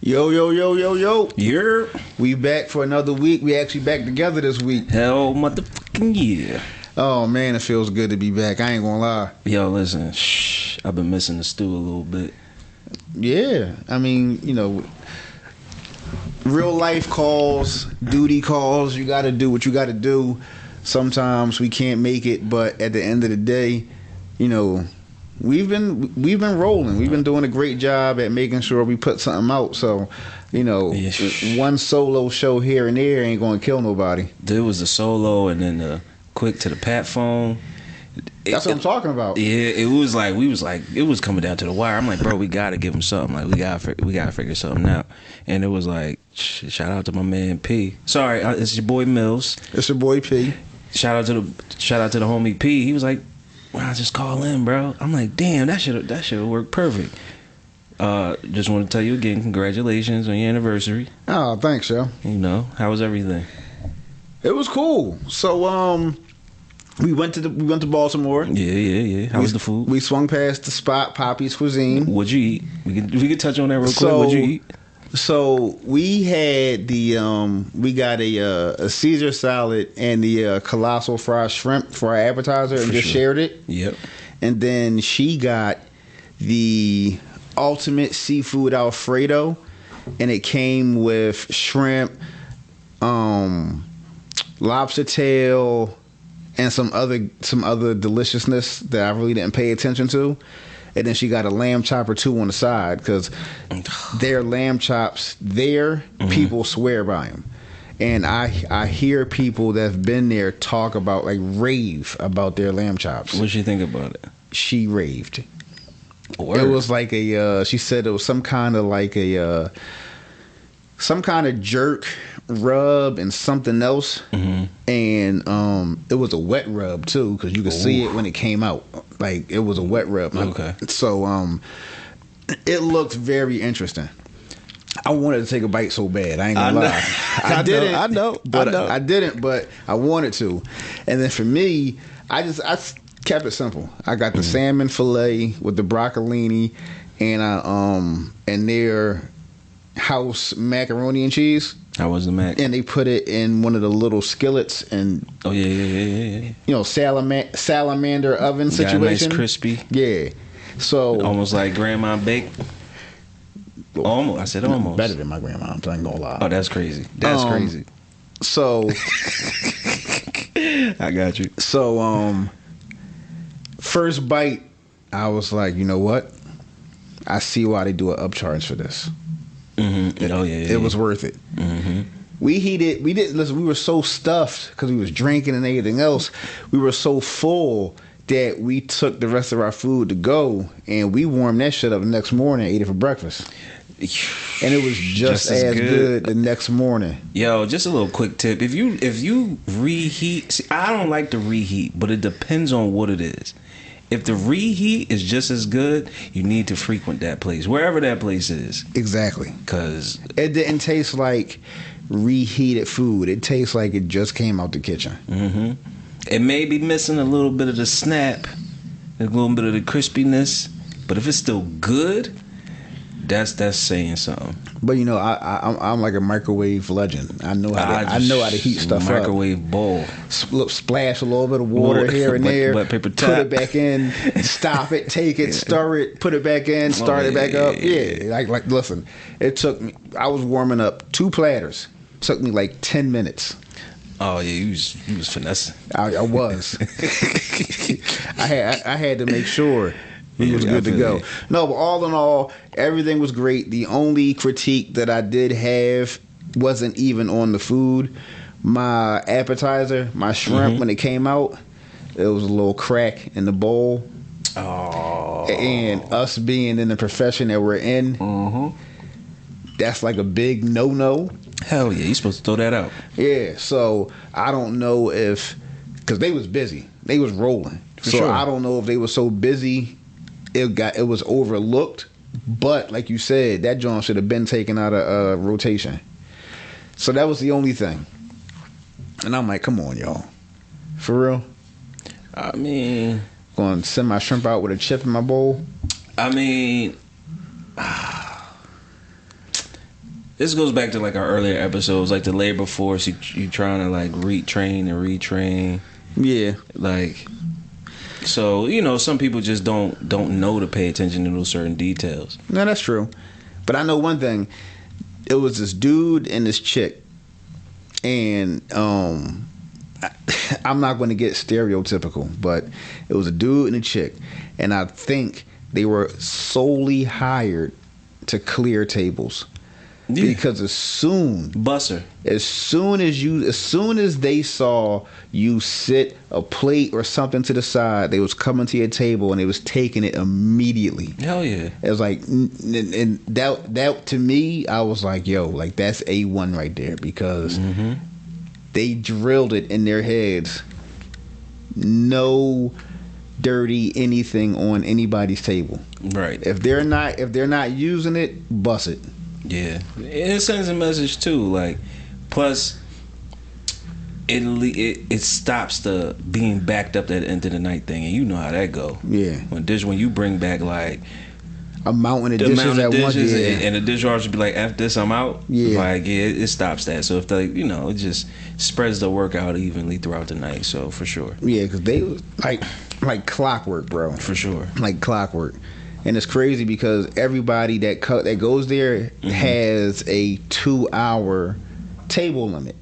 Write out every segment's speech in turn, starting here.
Yo, yo, yo, yo, yo. You're We back for another week. We actually back together this week. hell motherfucking yeah. Oh, man, it feels good to be back. I ain't gonna lie. Yo, listen, I've been missing the stew a little bit. Yeah, I mean, real life calls, duty calls. You gotta do what you gotta do. Sometimes we can't make it, but at the end of the day, we've been rolling. We've been doing a great job at making sure we put something out. So, one solo show here and there ain't gonna kill nobody. There was the solo and then the quick to the pat phone. That's what I'm talking about. Yeah, it was coming down to the wire. I'm like, bro, we gotta give him something. Like we gotta figure something out. And it was like, shout out to my man P. Sorry, it's your boy Mills. It's your boy P. Shout out to the homie P. He was like, well, I just call in, bro. I'm like, damn, that should have worked perfect. Just want to tell you again, congratulations on your anniversary. Oh, thanks, yo. How was everything? It was cool. So, we went to Baltimore. Yeah. How was the food? We swung past the spot, Poppy's Cuisine. What'd you eat? We can touch on that real quick. What'd you eat? So we had we got a Caesar salad and the colossal fried shrimp for our appetizer and just shared it. Yep. And then she got the ultimate seafood Alfredo, and it came with shrimp, lobster tail, and some other deliciousness that I really didn't pay attention to. And then she got a lamb chopper too on the side, because their lamb chops people swear by them. And I hear people that have been there talk about, like, rave about their lamb chops. What'd she think about it? She raved. Word. It was like she said it was some kind of jerk rub and something else. And it was a wet rub too, because you could see it when it came out. Like, it was a wet rub. Okay. So it looked very interesting. I wanted to take a bite so bad. I ain't gonna lie. I didn't, but I wanted to. And then for me, I kept it simple. I got the salmon fillet with the broccolini, and their house macaroni and cheese. How was the mac? And they put it in one of the little skillets and salamander oven situation. Got nice crispy. Yeah. So almost like grandma baked. Almost. I said almost. Better than my grandma. I'm not gonna lie. Oh, that's crazy. That's crazy. So I got you. So first bite, I was like, you know what? I see why they do an upcharge for this. It was worth it. We heated. We didn't listen. We were so stuffed because we was drinking and everything else. We were so full that we took the rest of our food to go, and we warmed that shit up the next morning. Ate it for breakfast, and it was just as good the next morning. Yo, just a little quick tip: if you reheat, see, I don't like to reheat, but it depends on what it is. If the reheat is just as good, you need to frequent that place, wherever that place is. Exactly. Because it didn't taste like reheated food. It tastes like it just came out the kitchen. It may be missing a little bit of the snap, a little bit of the crispiness, but if it's still good, that's saying something. But I'm like a microwave legend. I know how to heat stuff up. Microwave bowl. Splash a little bit of water here and there. Wet paper towel. Put it back in. Stop it. Take it. Stir it. Put it back in. Start it back up. Yeah. Like listen. It took me. I was warming up 2 platters. It took me like 10 minutes. Oh yeah, you was finessing. I was. I had to make sure. It was good to go. No, but all in all, everything was great. The only critique that I did have wasn't even on the food. My appetizer, my shrimp, when it came out, it was a little crack in the bowl. Oh. And us being in the profession that we're in, that's like a big no-no. Hell yeah, you supposed to throw that out. Yeah, so I don't know because they was busy. They was rolling. So I don't know if they were so busy it was overlooked, but like you said, that joint should have been taken out of rotation. So that was the only thing. And I'm like, come on, y'all. For real? I mean, going to send my shrimp out with a chip in my bowl? I mean, This goes back to like our earlier episodes, like the labor force. You trying to like retrain and retrain. Yeah. Like, so some people just don't know to pay attention to those certain details. No, that's true. But I know one thing. It was this dude and this chick, and I'm not going to get stereotypical, but it was a dude and a chick, and I think they were solely hired to clear tables. Yeah. Because as soon as they saw you sit a plate or something to the side, they was coming to your table and they was taking it immediately. Hell yeah! It was like, and that to me, I was like, yo, like that's A1 right there, because they drilled it in their heads. No dirty anything on anybody's table. Right. If they're not using it, bust it. Yeah, it sends a message too. Like, plus, it stops the being backed up at the end of the night thing, and you know how that go. Yeah. When you bring back like a mountain of dishes at once, and the dishwasher be like, "After this, I'm out." Yeah. Like it stops that. So if they, it just spreads the work out evenly throughout the night. So for sure. Yeah, because they like clockwork, bro. For sure. Like clockwork. And it's crazy because everybody that goes there has a 2-hour table limit.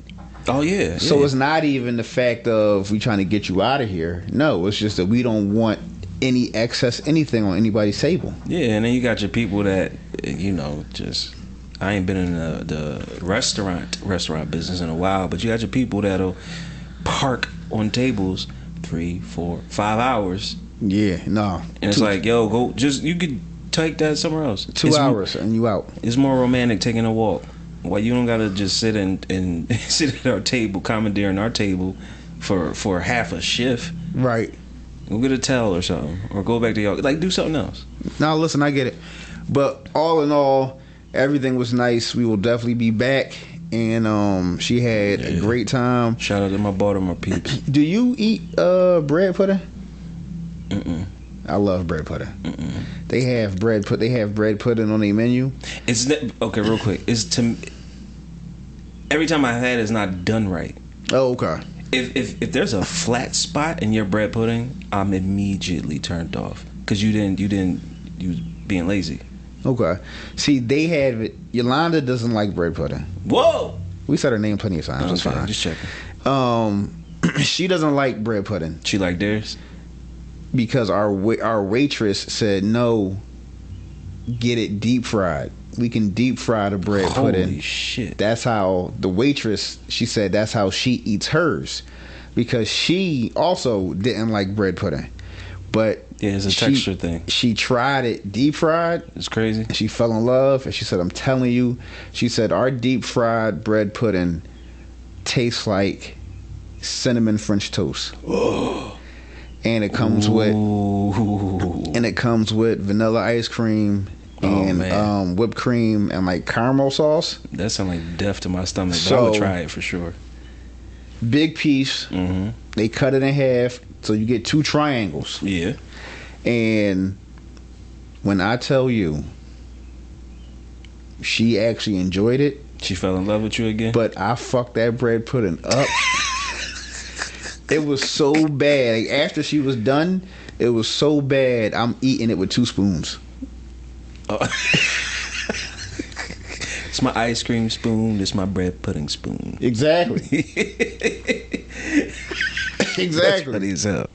Oh yeah. So it's not even the fact of we trying to get you out of here. No, it's just that we don't want any excess anything on anybody's table. Yeah, and then you got your people that just. I ain't been in the restaurant business in a while, but you got your people that'll park on tables 3, 4, 5 hours. Yeah, no. And it's like, yo, go. You could take that somewhere else. 2 hours and you out. It's more romantic taking a walk. Why you don't gotta just sit and sit at our table, commandeering our table for half a shift. Right. Go get a towel or something, or go back to y'all. Like, do something else. Now, listen, I get it, but all in all, everything was nice. We will definitely be back, and she had a great time. Shout out to my Baltimore peeps. Do you eat bread pudding? Mm-mm. I love bread pudding. Mm-mm. They have bread pudding on their menu. It's okay. Real quick, every time I've had it's not done right. Oh, okay. If there's a flat spot in your bread pudding, I'm immediately turned off because you was being lazy. Okay. See, they have it. Yolanda doesn't like bread pudding. Whoa. We said her name plenty of times. Okay, it's fine. just checking. She doesn't like bread pudding. She like theirs because our waitress said no. Get it deep fried. We can deep fry the bread pudding. Holy shit. That's how the waitress, she said that's how she eats hers. Because she also didn't like bread pudding. But yeah, it's a texture thing. She tried it deep fried. It's crazy. She fell in love. And she said, I'm telling you, she said, our deep fried bread pudding tastes like cinnamon French toast. And it comes with vanilla ice cream and whipped cream and like caramel sauce. That sounds like death to my stomach. But I would try it for sure. Big piece. Mm-hmm. They cut it in half, so you get 2 triangles. Yeah. And when I tell you, she actually enjoyed it. She fell in love with you again. But I fucked that bread pudding up. It was so bad. Like, after she was done, it was so bad. I'm eating it with 2 spoons. Oh. It's my ice cream spoon. It's my bread pudding spoon. Exactly. Exactly. That's funny as hell.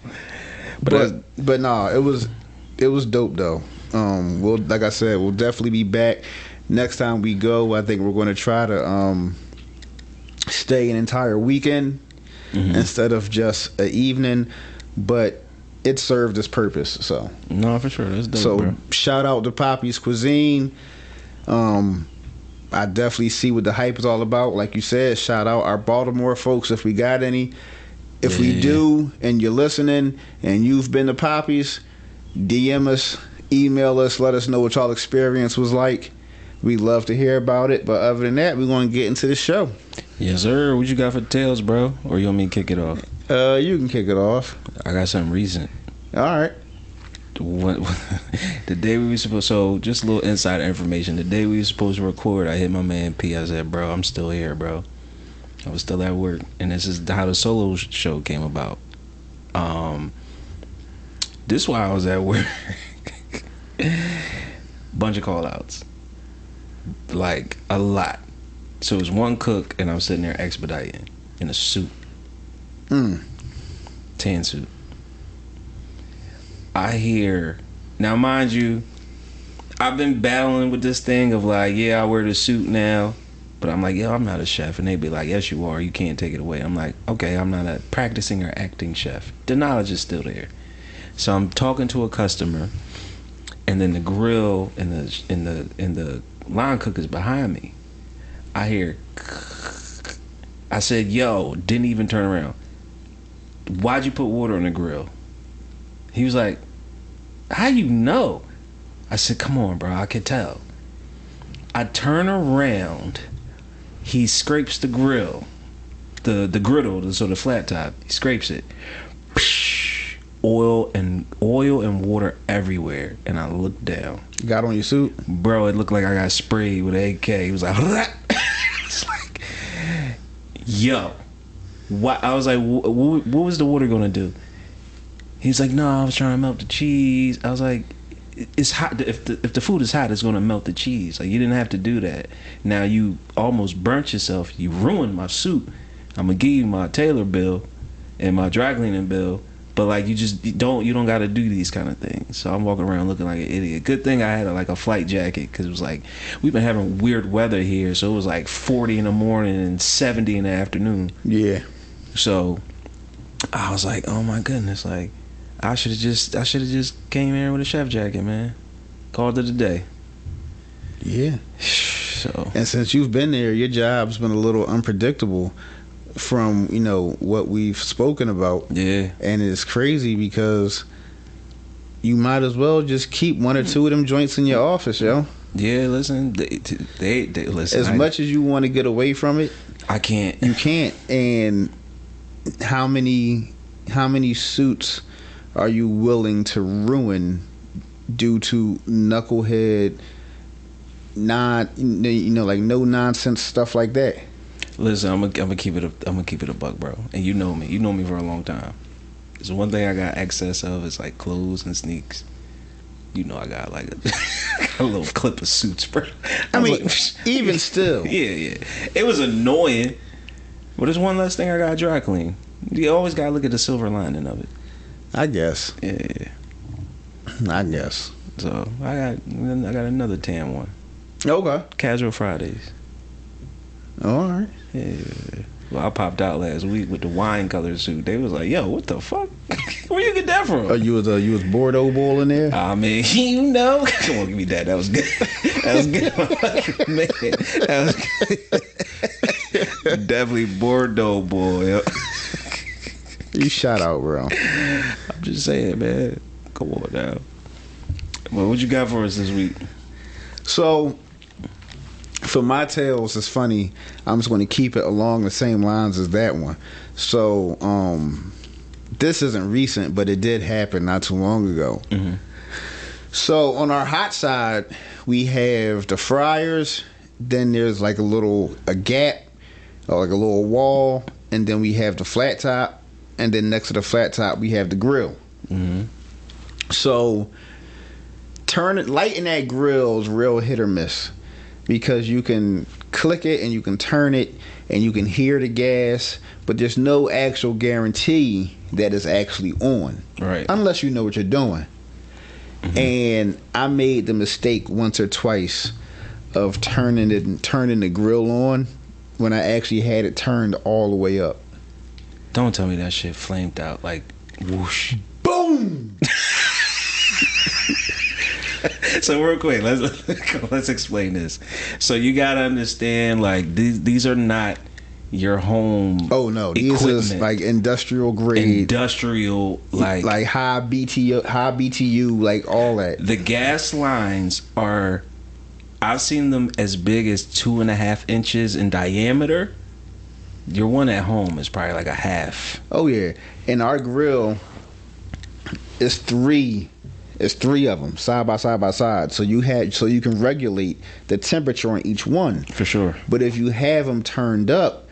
But no, it was dope though. We'll, like I said, we'll definitely be back next time we go. I think we're going to try to stay an entire weekend instead of just an evening. But it served its purpose. So no, for sure, that's dope. So bro. Shout out to Poppy's Cuisine. I definitely see what the hype is all about. Like you said, shout out our Baltimore folks if we got any. If we do, and you're listening, and you've been to Poppy's, DM us, email us, let us know what y'all experience was like. We'd love to hear about it. But other than that, we're going to get into the show. Yes, sir. What you got for tales, bro? Or you want me to kick it off? You can kick it off. I got something recent. All right. the day we were supposed, so just a little inside information. The day we were supposed to record, I hit my man P. I said, bro, I'm still here, bro. I was still at work, and this is how the solo show came about. This is why I was at work. Bunch of call outs, like a lot. So it was one cook, and I'm sitting there expediting in a suit, tan suit. I hear, now mind you, I've been battling with this thing of like, yeah, I wear the suit now, but I'm like, yo, I'm not a chef. And they be like, yes, you are. You can't take it away. I'm like, okay, I'm not a practicing or acting chef. The knowledge is still there. So I'm talking to a customer, and then the grill and the line cook is behind me. I hear, I said, yo, didn't even turn around. Why'd you put water on the grill? He was like, how you know? I said, come on, bro, I can tell. I turn around, he scrapes the grill, the griddle, so the flat top, he scrapes it. Oil and water everywhere, and I looked down. You got on your suit? Bro, it looked like I got sprayed with AK. He was like, it's like, yo. What? I was like, what was the water gonna do? He's like, no, I was trying to melt the cheese. I was like, it's hot. If the food is hot, it's gonna melt the cheese. Like, you didn't have to do that. Now you almost burnt yourself. You ruined my suit. I'm gonna give you my tailor bill and my dry cleaning bill. But like, you don't got to do these kind of things. So I'm walking around looking like an idiot. Good thing I had like a flight jacket, because it was like, we've been having weird weather here. So it was like 40 in the morning and 70 in the afternoon. Yeah. So I was like, oh my goodness, like I should have just came here with a chef jacket, man. Called it a day. Yeah. So, and since you've been there, your job's been a little unpredictable from, you know, what we've spoken about. Yeah. And it's crazy because you might as well just keep one or two of them joints in your office, yo. Yeah, listen, they listen. As much as you want to get away from it, I can't. You can't. And how many suits are you willing to ruin due to knucklehead, like no nonsense stuff like that? Listen, I'm gonna keep it a buck, bro. And you know me for a long time. There's one thing I got excess of is like clothes and sneaks. You know, I got like a little clip of suits, bro. I mean, like, even still. Yeah. It was annoying, but there's one less thing I got to dry clean. You always got to look at the silver lining of it. I guess. Yeah. I guess. So I got another tan one. Okay. Casual Fridays. All right. Yeah. Well, I popped out last week with the wine color suit. They was like, "Yo, what the fuck? Where you get that from?" Oh, you was Bordeaux Bull in there? I mean, you know, come on, give me that. That was good. That was good, man. That was good. Definitely Bordeaux boy. You shout out, bro. I'm just saying, man. Come on now. Well, what you got for us this week? So, for my tales, it's funny. I'm just going to keep it along the same lines as that one. So, this isn't recent, but it did happen not too long ago. Mm-hmm. So, on our hot side, we have the fryers. Then there's like a gap, or like a little wall, and then we have the flat top, and then next to the flat top we have the grill. Mm-hmm. So, lighting that grill is real hit or miss. Because you can click it and you can turn it and you can hear the gas, but there's no actual guarantee that it's actually on. Right. Unless you know what you're doing. Mm-hmm. And I made the mistake once or twice of turning the grill on when I actually had it turned all the way up. Don't tell me that shit flamed out like whoosh. Boom! So real quick, let's explain this. So you gotta understand, like these are not your home. Oh no, these is like industrial grade, like high BTU, like all that. The gas lines are, I've seen them as big as 2.5 inches in diameter. Your one at home is probably like a half. Oh yeah, and our grill is 3. It's 3 of them side by side. So you can regulate the temperature on each one. For sure. But if you have them turned up,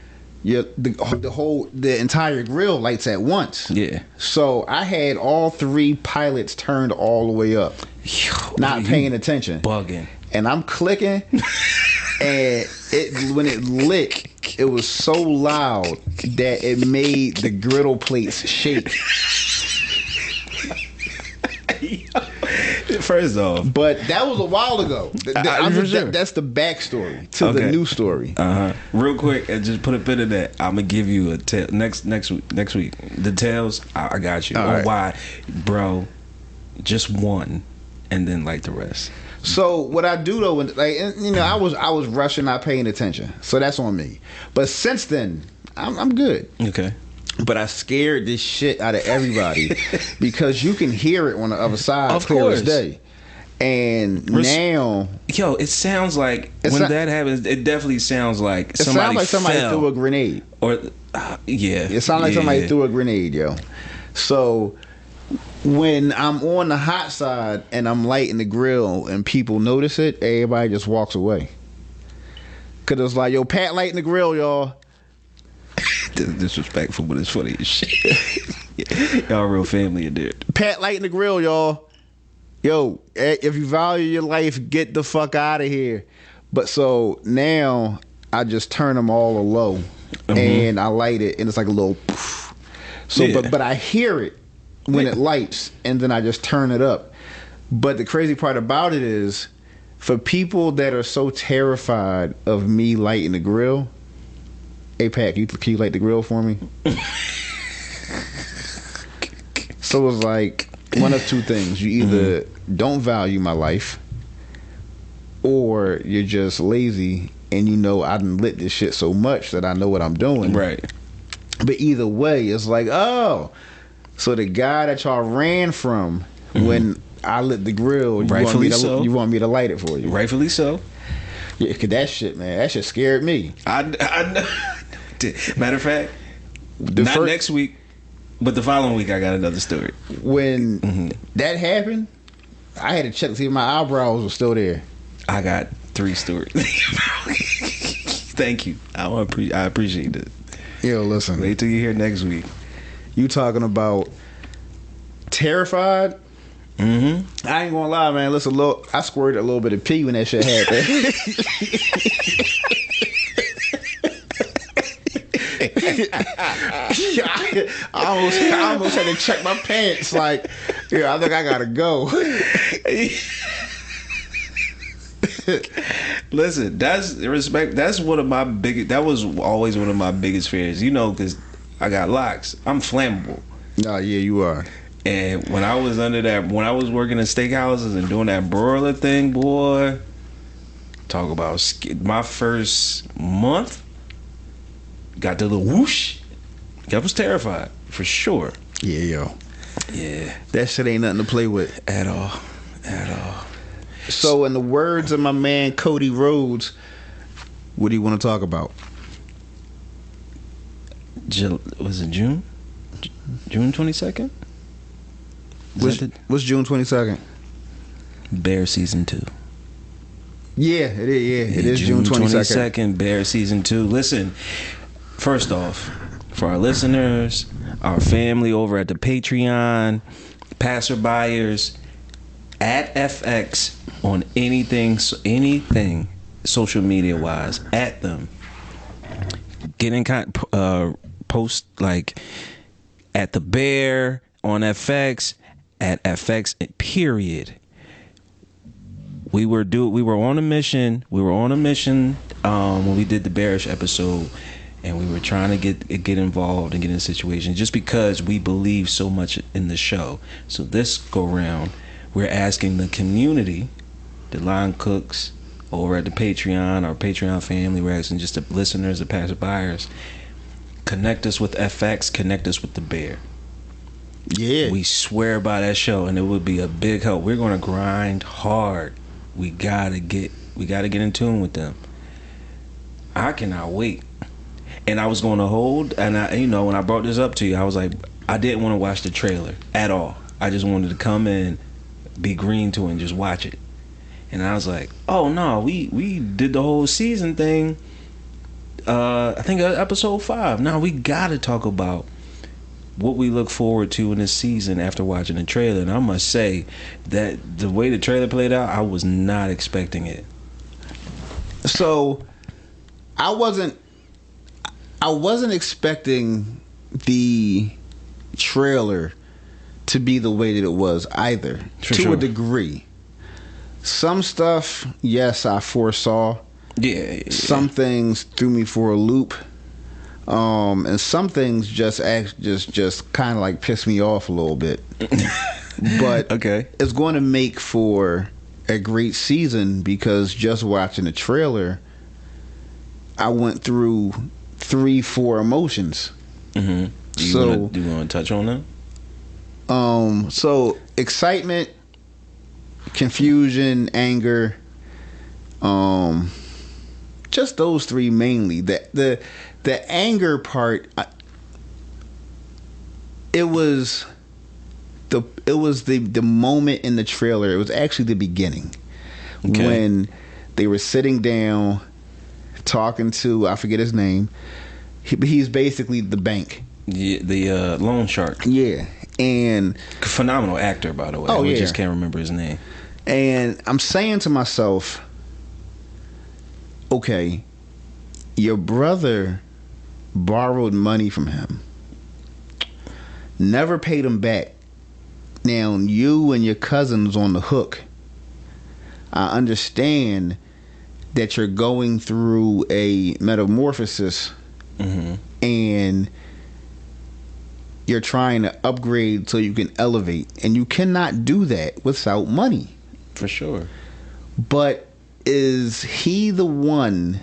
the entire grill lights at once. Yeah. So I had all 3 pilots turned all the way up, not paying attention, bugging, and I'm clicking, and when it lit, it was so loud that it made the griddle plates shake. First off, but that was a while ago. That's the backstory to the new story. Real quick, and just put a bit of that. I'm gonna give you a tale next week. Details, I got you. On why, bro? Just one, and then like the rest. So what I do though, I was rushing, not paying attention. So that's on me. But since then, I'm good. Okay. But I scared this shit out of everybody because you can hear it on the other side, of clear course. as day. And now, it sounds like that happens, it definitely sounds like somebody threw a grenade. Or yeah, it sounds like somebody threw a grenade, yo. So when I'm on the hot side and I'm lighting the grill and people notice it, everybody just walks away. Cause it's like, yo, Pat lighting the grill, y'all. Disrespectful, but it's funny as shit. Y'all real family in there. Pat lighting the grill, y'all. Yo, if you value your life, get the fuck out of here. But so now I just turn them all low, and I light it, and it's like a little poof. So, but I hear it when it lights, and then I just turn it up. But the crazy part about it is, for people that are so terrified of me lighting the grill, hey Pat, can you light the grill for me? So it's like one of 2 things. You either don't value my life, or you're just lazy and I done lit this shit so much that I know what I'm doing. Right. But either way, it's like, oh, so the guy that y'all ran from when I lit the grill, you want me to light it for you. Rightfully so. Yeah, cause that shit, man, that shit scared me. I know. Matter of fact, next week, but the following week I got another story. When that happened, I had to check to see if my eyebrows were still there. I got 3 stories. Thank you. I appreciate it. Yo, listen. Wait till you hear next week. You talking about terrified? I ain't gonna lie, man. Listen, I squirted a little bit of pee when that shit happened. I almost had to check my pants. Like, yeah, I think I gotta go. Listen, that's one of my biggest. That was always one of my biggest fears. Because I got locks. I'm flammable. Oh yeah, you are. And when I was when I was working in steakhouses and doing that broiler thing, boy, talk about my first month. Got the little whoosh. I was terrified, for sure. Yeah, yo. Yeah. That shit ain't nothing to play with. At all. So in the words of my man Cody Rhodes, what do you want to talk about? Was it June? June 22nd? What's June 22nd? Bear Season 2. Yeah, it is. Yeah, it is June 22nd. Bear Season 2. Listen, first off, for our listeners, our family over at the Patreon, passerbyers, at FX on anything social media wise, at them. Get in post like at the Bear on FX, at FX period. We were on a mission. When we did the Bearish episode, and we were trying to get involved and get in situations just because we believe so much in the show. So this go round, we're asking the community, the line cooks over at the Patreon, our Patreon family, we're asking just the listeners, the passerbyers, connect us with FX, connect us with the Bear. Yeah. We swear by that show, and it would be a big help. We're gonna grind hard. We gotta get in tune with them. I cannot wait. And I was going to hold, and when I brought this up to you, I was like, I didn't want to watch the trailer at all. I just wanted to come in, be green to it and just watch it. And I was like, oh no, we did the whole season thing. I think episode 5. Now we gotta talk about what we look forward to in this season after watching the trailer. And I must say that the way the trailer played out, I was not expecting it. So I wasn't expecting the trailer to be the way that it was either. To a degree. Some stuff, yes, I foresaw. Yeah. Some things threw me for a loop. And some things just kind of like pissed me off a little bit. But okay, it's going to make for a great season because just watching the trailer, I went through 3-4 emotions. Mm-hmm. Do you want to touch on that? So excitement, confusion, anger, just those 3 mainly. The anger part, it was the moment in the trailer. It was actually the beginning when they were sitting down talking to, I forget his name. He's basically the bank. Yeah, the loan shark. Yeah, and phenomenal actor, by the way. Oh, I just can't remember his name. And I'm saying to myself, okay, your brother borrowed money from him, never paid him back. Now you and your cousin's on the hook. I understand that you're going through a metamorphosis, and you're trying to upgrade so you can elevate, and you cannot do that without money. For sure. But is he the one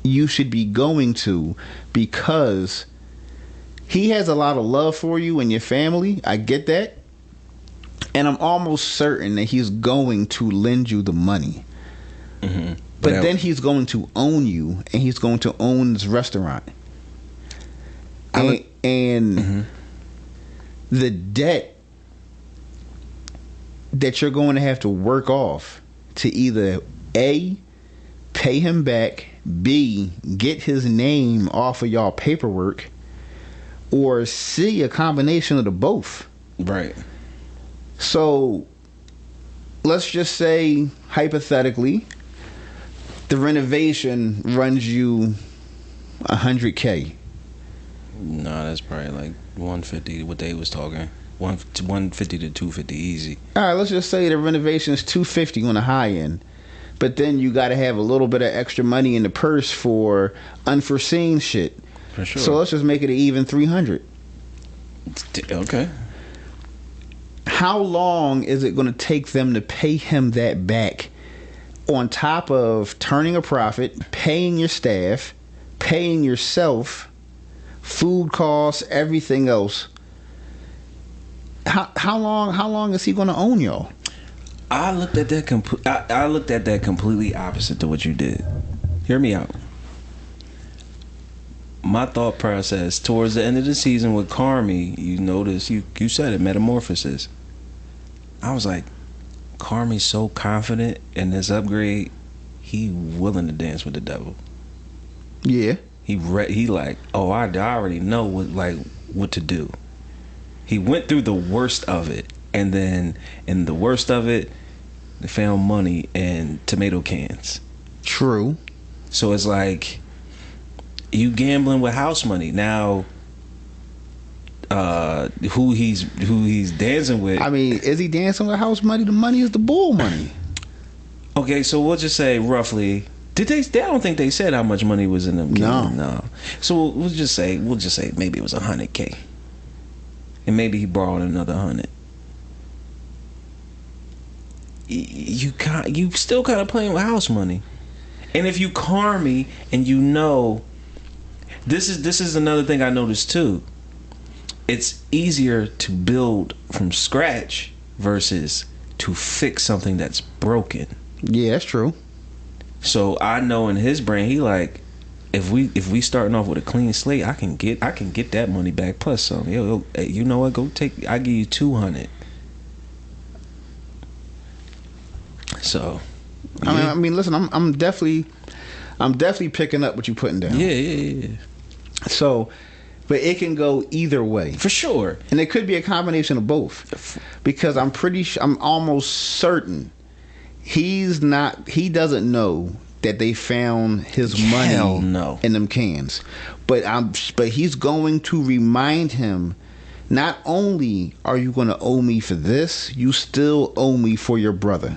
you should be going to because he has a lot of love for you and your family? I get that. And I'm almost certain that he's going to lend you the money. Mm-hmm. But then he's going to own you, and he's going to own this restaurant. And the debt that you're going to have to work off to either A, pay him back, B, get his name off of y'all paperwork, or C, a combination of the both. Right. So let's just say, hypothetically, the renovation runs you $100K. No, that's probably like 150. What they was talking, 150 to 250 easy. All right, let's just say the renovation is $250 on the high end, but then you got to have a little bit of extra money in the purse for unforeseen shit. For sure. So let's just make it an even $300. Okay. How long is it going to take them to pay him that back? On top of turning a profit, paying your staff, paying yourself, food costs, everything else. How long is he going to own y'all? I looked at that I looked at that completely opposite to what you did. Hear me out. My thought process towards the end of the season with Carmi, you notice you said it, metamorphosis. I was like, Carmi's so confident in this upgrade, he willing to dance with the devil. Yeah. He like, oh, I already know what to do. He went through the worst of it, and then in the worst of it, they found money in tomato cans. True. So it's like you gambling with house money now. Who he's dancing with? I mean, is he dancing with house money? The money is the bull money. Okay, so we'll just say roughly. Did they? I don't think they said how much money was in them. No. So we'll just say maybe it was $100K, and maybe he borrowed another 100. You still kind of playing with house money, and if you Carmi and you know, this is another thing I noticed too. It's easier to build from scratch versus to fix something that's broken. Yeah, that's true. So I know in his brain, he like, if we starting off with a clean slate, I can get that money back plus some. Yo, you know what? I give you 200. So, I mean, listen, I'm definitely picking up what you're putting down. Yeah. So, but it can go either way For sure, and it could be a combination of both. Because I'm almost certain he doesn't know that they found his money in them cans. But he's going to remind him, not only are you going to owe me for this, you still owe me for your brother.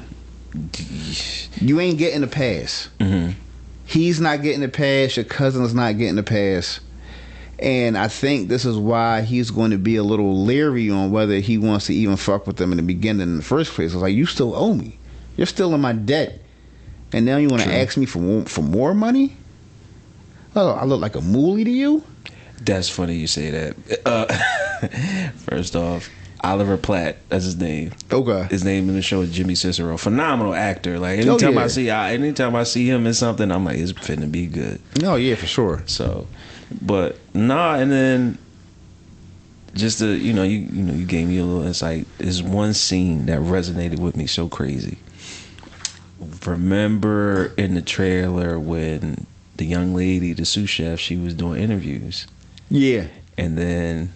You ain't getting a pass. Mm-hmm. He's not getting a pass. Your cousin's not getting a pass. And I think this is why he's going to be a little leery on whether he wants to even fuck with them in the beginning in the first place. It's like, you still owe me. You're still in my debt. And now you want to ask me for more money? Oh, I look like a moolie to you? That's funny you say that. First off, Oliver Platt, that's his name. Okay. His name in the show is Jimmy Cicero. Phenomenal actor. Like anytime I see him in something, I'm like, it's finna be good. Oh yeah, for sure. So, but and then just you gave me a little insight. There's one scene that resonated with me so crazy. Remember in the trailer when the young lady, the sous chef, she was doing interviews. Yeah. And then,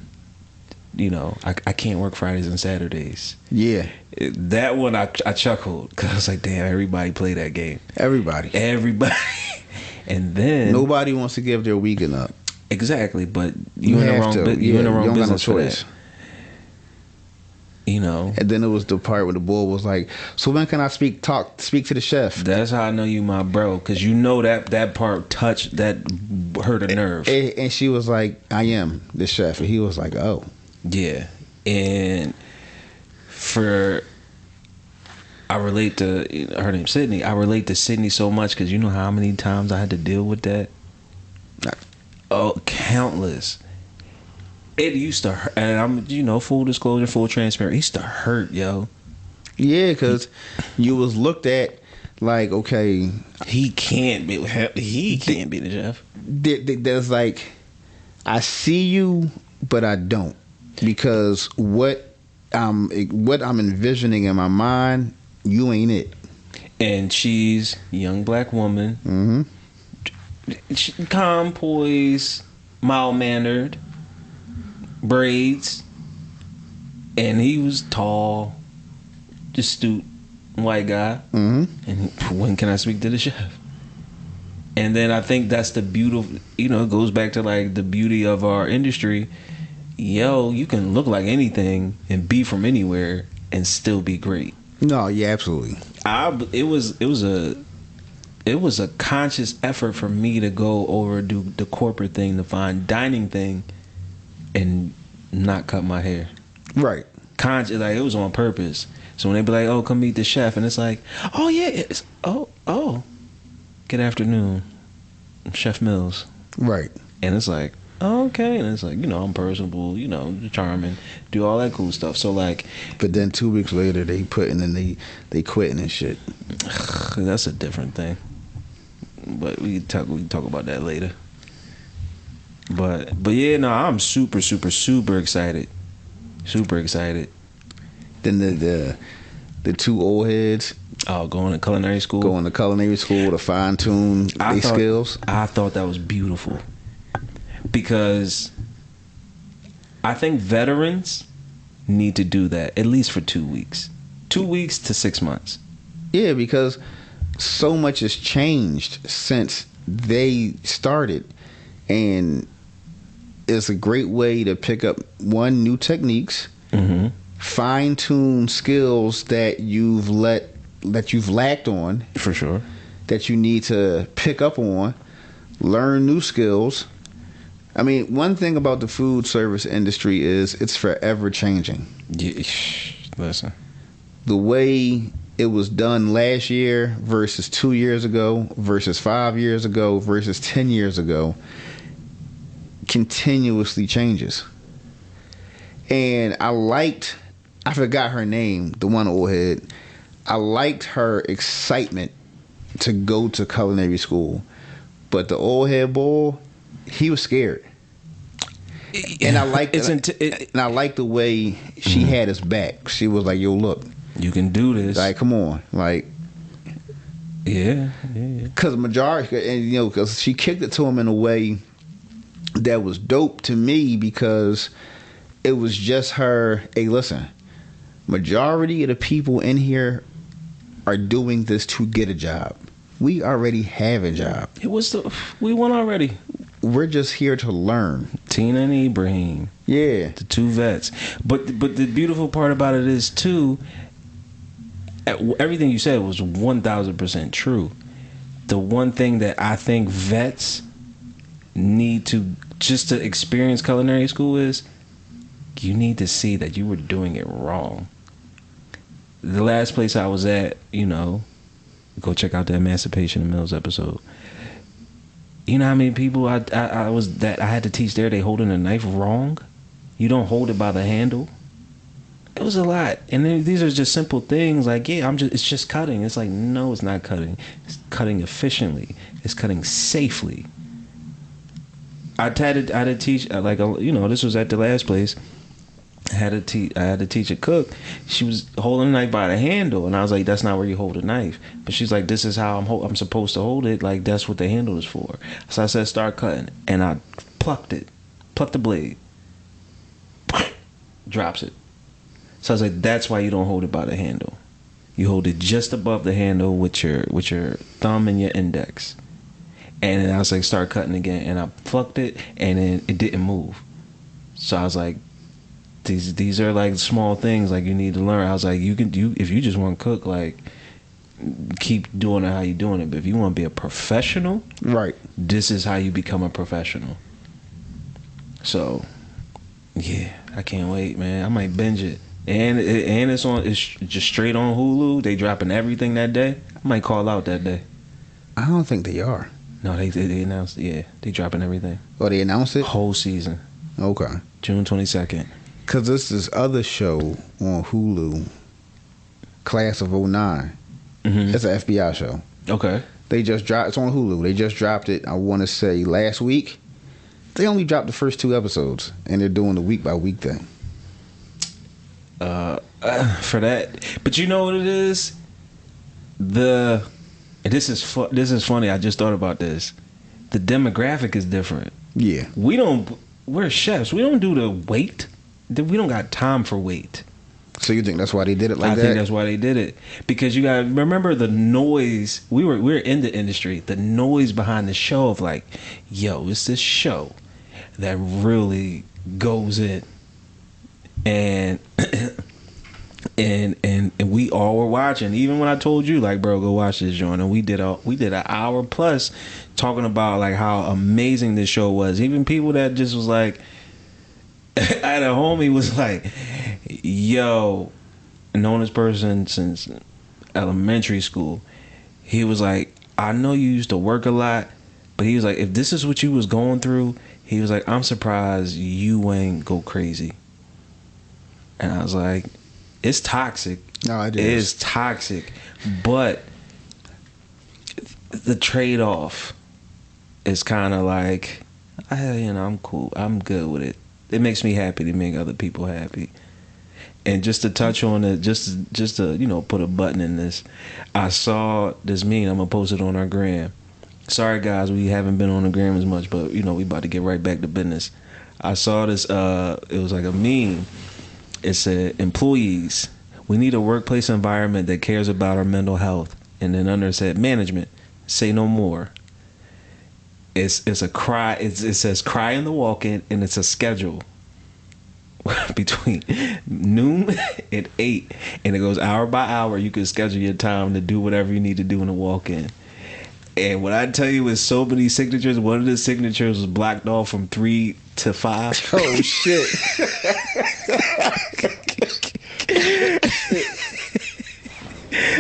I can't work Fridays and Saturdays. Yeah. That one I chuckled because I was like, damn, everybody play that game. Everybody. And then nobody wants to give their weekend up. Exactly, but you're in the wrong business for that. And then it was the part where the boy was like, so when can I speak to the chef? That's how I know you my bro, because that part touched, that hurt a nerve. And she was like, I am the chef. And he was like, oh. Yeah. And I relate to, her name's Sydney. I relate to Sydney so much because you know how many times I had to deal with that? Oh, countless. It used to hurt, and I'm, full disclosure, full transparency. It used to hurt, yo. Yeah, because you was looked at like, okay, he can't be the chef. There's like, I see you, but I don't, because what I'm envisioning in my mind, you ain't it. And she's a young black woman, calm, poised, mild mannered. Braids, and he was tall, astute, white guy. And when can I speak to the chef? And then I think that's the beautiful, it goes back to like the beauty of our industry. Yo, you can look like anything and be from anywhere and still be great. No, yeah, absolutely. It was a conscious effort for me to go over do the corporate thing, the fine dining thing, and not cut my hair. Right. Conscious, like it was on purpose. So when they be like, "Oh, come meet the chef," and it's like, "Oh yeah, it's good afternoon, Chef Mills." Right. And it's like, oh, okay, and it's like, I'm personable, charming, do all that cool stuff. So like, but then 2 weeks later, they putting and they quitting and shit. That's a different thing. But we can talk about that later. But yeah, no, I'm super, super, super excited. Super excited. Then the two old heads. Oh, going to culinary school. To fine tune their skills. I thought that was beautiful. Because I think veterans need to do that at least for 2 weeks. 2 weeks to 6 months. Yeah, because so much has changed since they started. And it's a great way to pick up new techniques, fine tune skills that you've lacked on, for sure, that you need to pick up on, learn new skills. I mean, one thing about the food service industry is it's forever changing. Yeah, listen, the way it was done last year versus 2 years ago versus 5 years ago versus 10 years ago continuously changes. And I forgot her name, the one old head. I liked her excitement to go to culinary school, but the old head boy, he was scared. And I liked and I liked the way she had his back. She was like, "Yo, look, you can do this. Like, come on, like." Yeah. Because majority, and because she kicked it to him in a way that was dope to me, because it was just her. Hey, listen, majority of the people in here are doing this to get a job. We already have a job. We won already. We're just here to learn. Tina and Ibrahim. Yeah. The two vets. But the beautiful part about it is, too, everything you said was 1,000% true. The one thing that I think vets need to, just to experience culinary school, is you need to see that you were doing it wrong. The last place I was at, go check out the Emancipation of Mills episode. You know how many people I had to teach there? They holding a knife wrong. You don't hold it by the handle. It was a lot, and then these are just simple things like, it's just cutting. It's like, no, it's not cutting. It's cutting efficiently. It's cutting safely. I had to teach, this was at the last place. I had to teach a cook. She was holding a knife by the handle, and I was like, "That's not where you hold a knife." But she's like, "This is how I'm supposed to hold it. Like, that's what the handle is for." So I said, "Start cutting," and I plucked the blade, drops it. So I was like, "That's why you don't hold it by the handle. You hold it just above the handle with your thumb and your index." And then I was like, "Start cutting again," and I plucked it, and then it didn't move. So I was like, These are like small things like you need to learn. I was like, if you just want to cook, like, keep doing it how you doing it. But if you want to be a professional, right, this is how you become a professional. So, yeah, I can't wait, man. I might binge it, and it's just straight on Hulu. They dropping everything that day. I might call out that day. I don't think they are. No, they announced. Yeah, they dropping everything. Oh, they announced it? Whole season. Okay. June 22nd. Because this other show on Hulu, Class of 09. Mm-hmm. It's an FBI show. Okay. They just dropped. It's on Hulu. They just dropped it, I want to say, last week. They only dropped the first 2 episodes, and they're doing the week-by-week thing. For that. But you know what it is? This is funny. I just thought about this. The demographic is different. Yeah. We're chefs. We don't do the wait. We don't got time for wait. So you think that's why they did it like that? I think that's why they did it. Because you gotta remember the noise. We're in the industry. The noise behind the show of like, yo, it's this show that really goes in. And and we all were watching. Even when I told you, like, bro, go watch this joint. And we did an hour plus talking about like how amazing this show was. Even people that just was like, I had a homie was like, yo, known this person since elementary school. He was like, I know you used to work a lot, but he was like, if this is what you was going through, he was like, I'm surprised you ain't go crazy. And I was like, it's toxic. No, it is toxic, but the trade-off is kind of like, I'm cool. I'm good with it. It makes me happy to make other people happy. And just to touch on it, just to put a button in this, I saw this meme. I'm gonna post it on our gram. Sorry guys, we haven't been on the gram as much, but we about to get right back to business. I saw this. It was like a meme. It said, employees, we need a workplace environment that cares about our mental health. And then under it said, management, say no more. It's a cry. It says cry in the walk-in, and it's a schedule between noon and 8, and it goes hour by hour. You can schedule your time to do whatever you need to do in the walk-in. And what I tell you is so many signatures. One of the signatures was blocked off from 3 to 5. Oh shit!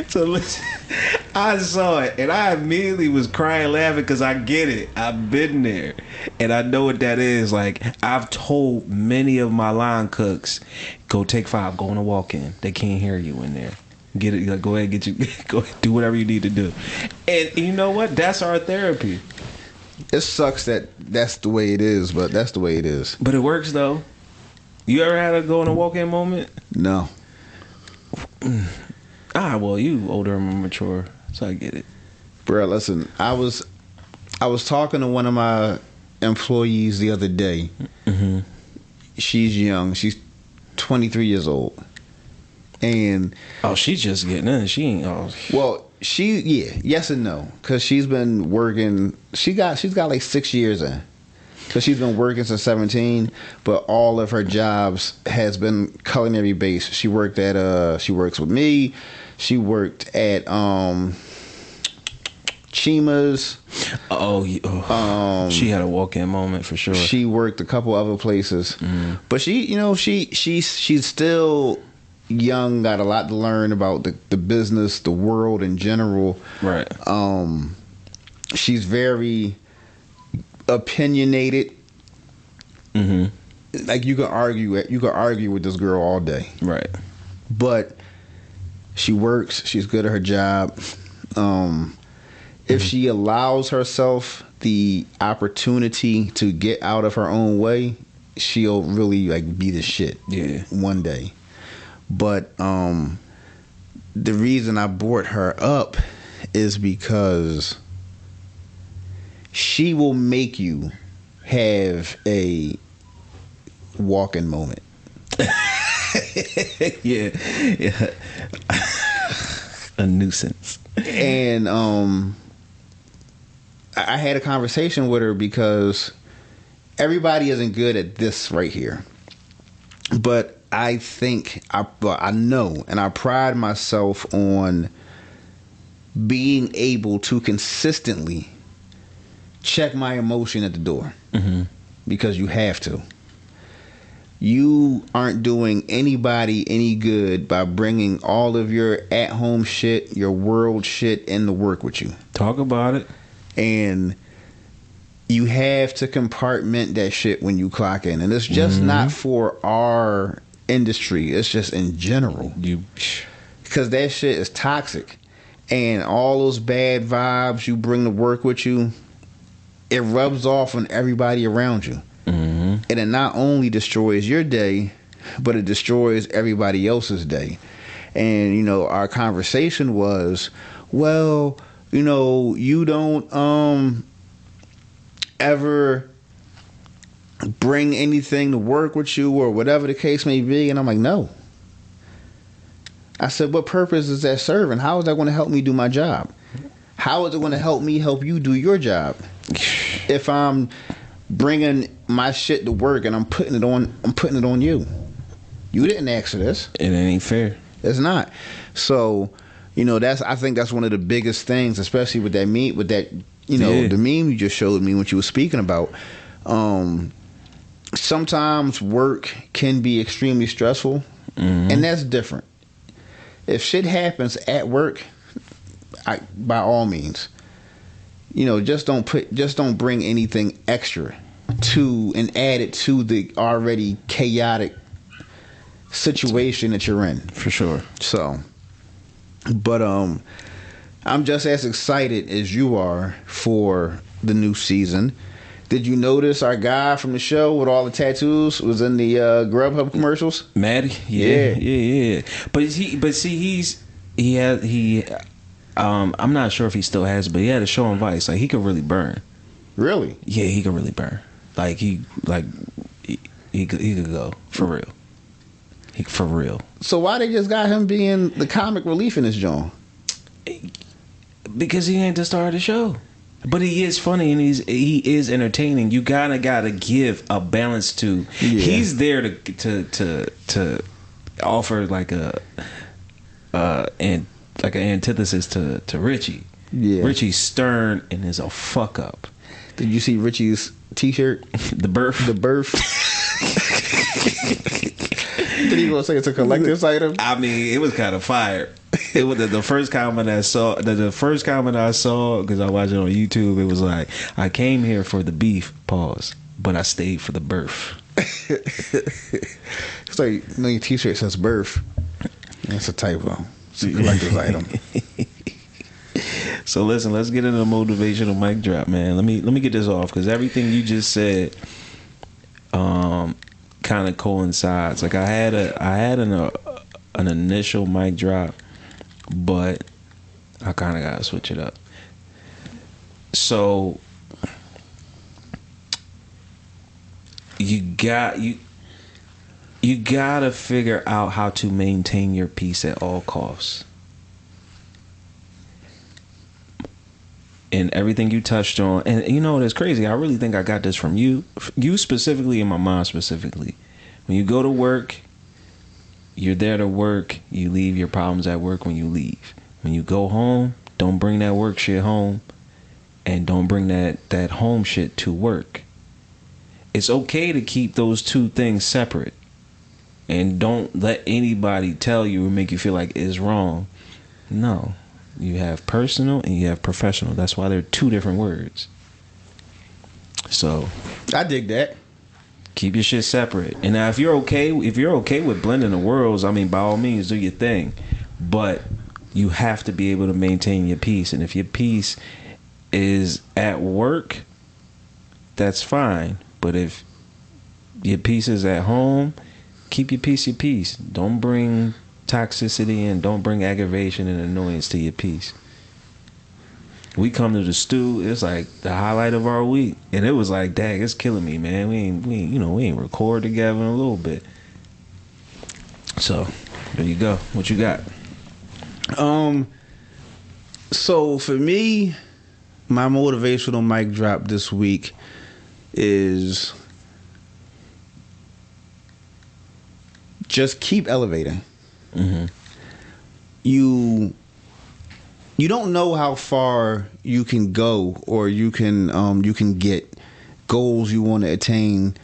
So listen, I saw it and I immediately was crying, laughing because I get it. I've been there and I know what that is. Like, I've told many of my line cooks, go take 5, go on a walk-in. They can't hear you in there. Get it. Like, go ahead, go ahead, do whatever you need to do. And you know what? That's our therapy. It sucks that that's the way it is, but that's the way it is. But it works though. You ever had a go on a walk-in moment? No. Well, you older and more mature, so I get it. Bro, listen, I was talking to one of my employees the other day. Mm-hmm. She's young. She's 23 years old. And she's just getting in. She ain't. Well, yes and no, because she's been working. She's got like 6 years in, because she's been working since 17. But all of her jobs has been culinary based. She works with me. She worked at Chima's. She had a walk-in moment for sure. She worked a couple other places, but she's still young, got a lot to learn about the business, the world in general. Right. She's very opinionated. Mm-hmm. Like you could argue with this girl all day. Right. But she works. She's good at her job. If she allows herself the opportunity to get out of her own way, she'll really like be the shit. Yeah. One day. But the reason I brought her up is because she will make you have a walk-in moment. Yeah. A nuisance. And I had a conversation with her because everybody isn't good at this right here. But I think I know, and I pride myself on being able to consistently check my emotion at the door. Mm-hmm. Because you have to. You aren't doing anybody any good by bringing all of your at-home shit, your world shit into work with you. Talk about it. And you have to compartment that shit when you clock in. And it's just not for our industry. It's just in general. Because that shit is toxic. And all those bad vibes you bring to work with you, it rubs off on everybody around you. Mm-hmm. And it not only destroys your day, but it destroys everybody else's day. And, our conversation was, well, you don't ever bring anything to work with you or whatever the case may be. And I'm like, no. I said, what purpose is that serving? How is that going to help me do my job? How is it going to help me help you do your job? If I'm bringing my shit to work and I'm putting it on you. You didn't ask for this. It ain't fair. It's not. So, I think that's one of the biggest things, especially with that the meme you just showed me what you were speaking about. Sometimes work can be extremely stressful, and that's different. If shit happens at work, by all means, just don't bring anything extra to and add it to the already chaotic situation that you're in. For sure. So, but I'm just as excited as you are for the new season. Did you notice our guy from the show with all the tattoos was in the Grubhub commercials? Maddie? Yeah. I'm not sure if he still has, but he had a show on Vice. Like, he could really burn. Really? Yeah, he could really burn. Like, he could go for real. For real. So why they just got him being the comic relief in this joint? Because he ain't the star of the show. But he is funny and he is entertaining. You gotta give a balance to. Yeah. He's there to offer like an antithesis to Richie. Yeah. Richie's stern and is a fuck up. Did you see Richie's T-shirt? The birth. Did he gonna say it's a collector's item? I mean, it was kind of fire. It was the first comment I saw. The first comment I saw, because I watched it on YouTube, it was like, "I came here for the beef, pause, but I stayed for the birth." It's like, your T-shirt says birth. That's a typo. It's a collector's item. So listen, let's get into the motivational mic drop, man. Let me get this off, because everything you just said, kind of coincides. Like I had an initial mic drop, but I kind of gotta switch it up. So you gotta figure out how to maintain your peace at all costs. And everything you touched on, and you know it's crazy. I really think I got this from you specifically, and my mom specifically. When you go to work, you're there to work. You leave your problems at work when you leave. When you go home, don't bring that work shit home, and don't bring that home shit to work. It's okay to keep those two things separate, and don't let anybody tell you or make you feel like it's wrong. No. You have personal and you have professional. That's why they're two different words. So I dig that. Keep your shit separate. And now if you're okay with blending the worlds, I mean, by all means do your thing. But you have to be able to maintain your peace. And if your peace is at work, that's fine. But if your peace is at home, keep your peace. Don't bring toxicity and don't bring aggravation and annoyance to your peace. We come to the stew, it's like the highlight of our week, and it was like, dang, it's killing me, man. We ain't record together in a little bit. So there you go. What you got? So for me, my motivational mic drop this week is just keep elevating. Mm-hmm. You don't know how far you can go, or you can get goals you want to attain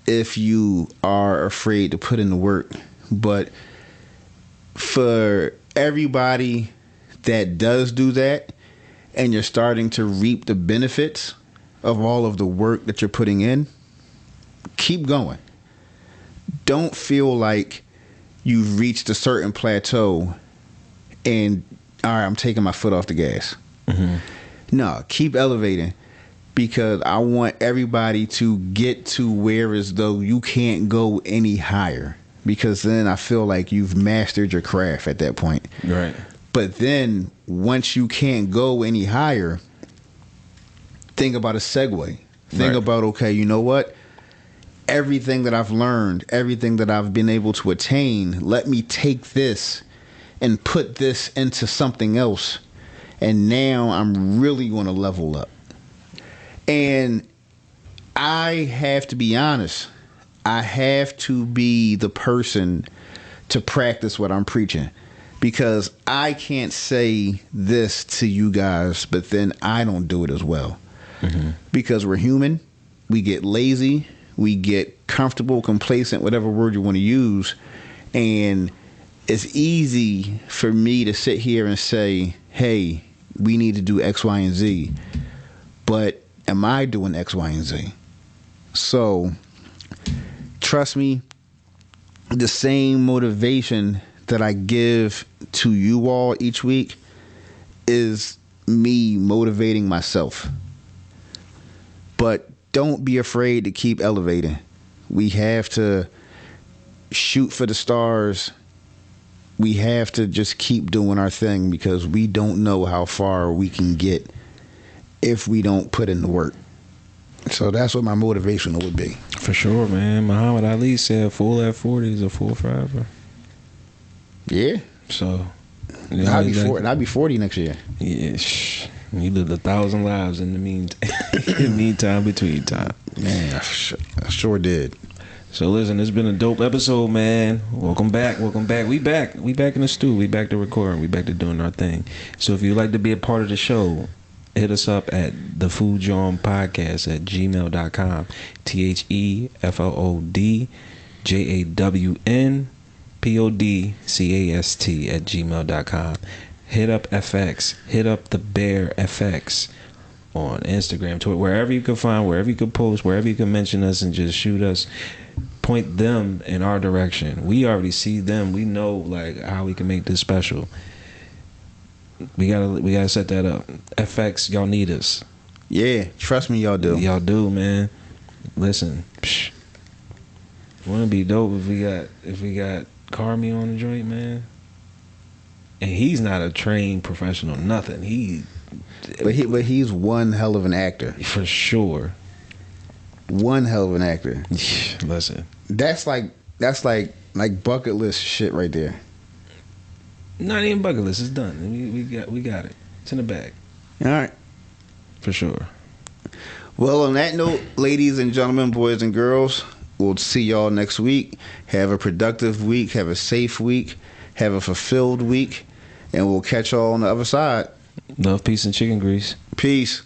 if you are afraid to put in the work. But for everybody that does do that, and you're starting to reap the benefits of all of the work that you're putting in, keep going. Don't feel like you've reached a certain plateau and, all right, I'm taking my foot off the gas. Mm-hmm. No, keep elevating, because I want everybody to get to where as though you can't go any higher, because then I feel like you've mastered your craft at that point. Right. But then once you can't go any higher, think about a segue. Think about, okay, you know what? Everything that I've learned, everything that I've been able to attain, let me take this and put this into something else. And now I'm really going to level up. And I have to be honest. I have to be the person to practice what I'm preaching, because I can't say this to you guys, but then I don't do it as well. Mm-hmm. Because we're human. We get lazy. We get comfortable, complacent, whatever word you want to use. And it's easy for me to sit here and say, hey, we need to do X, Y, and Z. But am I doing X, Y, and Z? So trust me, the same motivation that I give to you all each week is me motivating myself. But don't be afraid to keep elevating. We have to shoot for the stars. We have to just keep doing our thing, because we don't know how far we can get if we don't put in the work. So that's what my motivation would be. For sure, man. Muhammad Ali said, "Fool at 40 is a fool forever." Yeah. So I'll be 40 next year. Yeah. You lived 1,000 lives in the meantime, between time. Man, I sure did. So listen, it's been a dope episode, man. Welcome back. We back in the stew. We back to recording. We back to doing our thing. So if you'd like to be a part of the show, hit us up at thefoodjawn@gmail.com. TheFoodjawnPodcast@gmail.com. Hit up FX. Hit up the Bear FX on Instagram, Twitter, wherever you can find, wherever you can post, wherever you can mention us, and just shoot us. Point them in our direction. We already see them. We know like how we can make this special. We gotta set that up. FX, y'all need us. Yeah, trust me, y'all do. Y'all do, man. Listen, wouldn't it be dope if we got Carmi on the joint, man? And he's not a trained professional, nothing. He But he's one hell of an actor. For sure. One hell of an actor. Listen. That's like bucket list shit right there. Not even bucket list. It's done. We got it. It's in the bag. All right. For sure. Well, on that note, ladies and gentlemen, boys and girls, we'll see y'all next week. Have a productive week. Have a safe week. Have a fulfilled week. And we'll catch y'all on the other side. Love, peace, and chicken grease. Peace.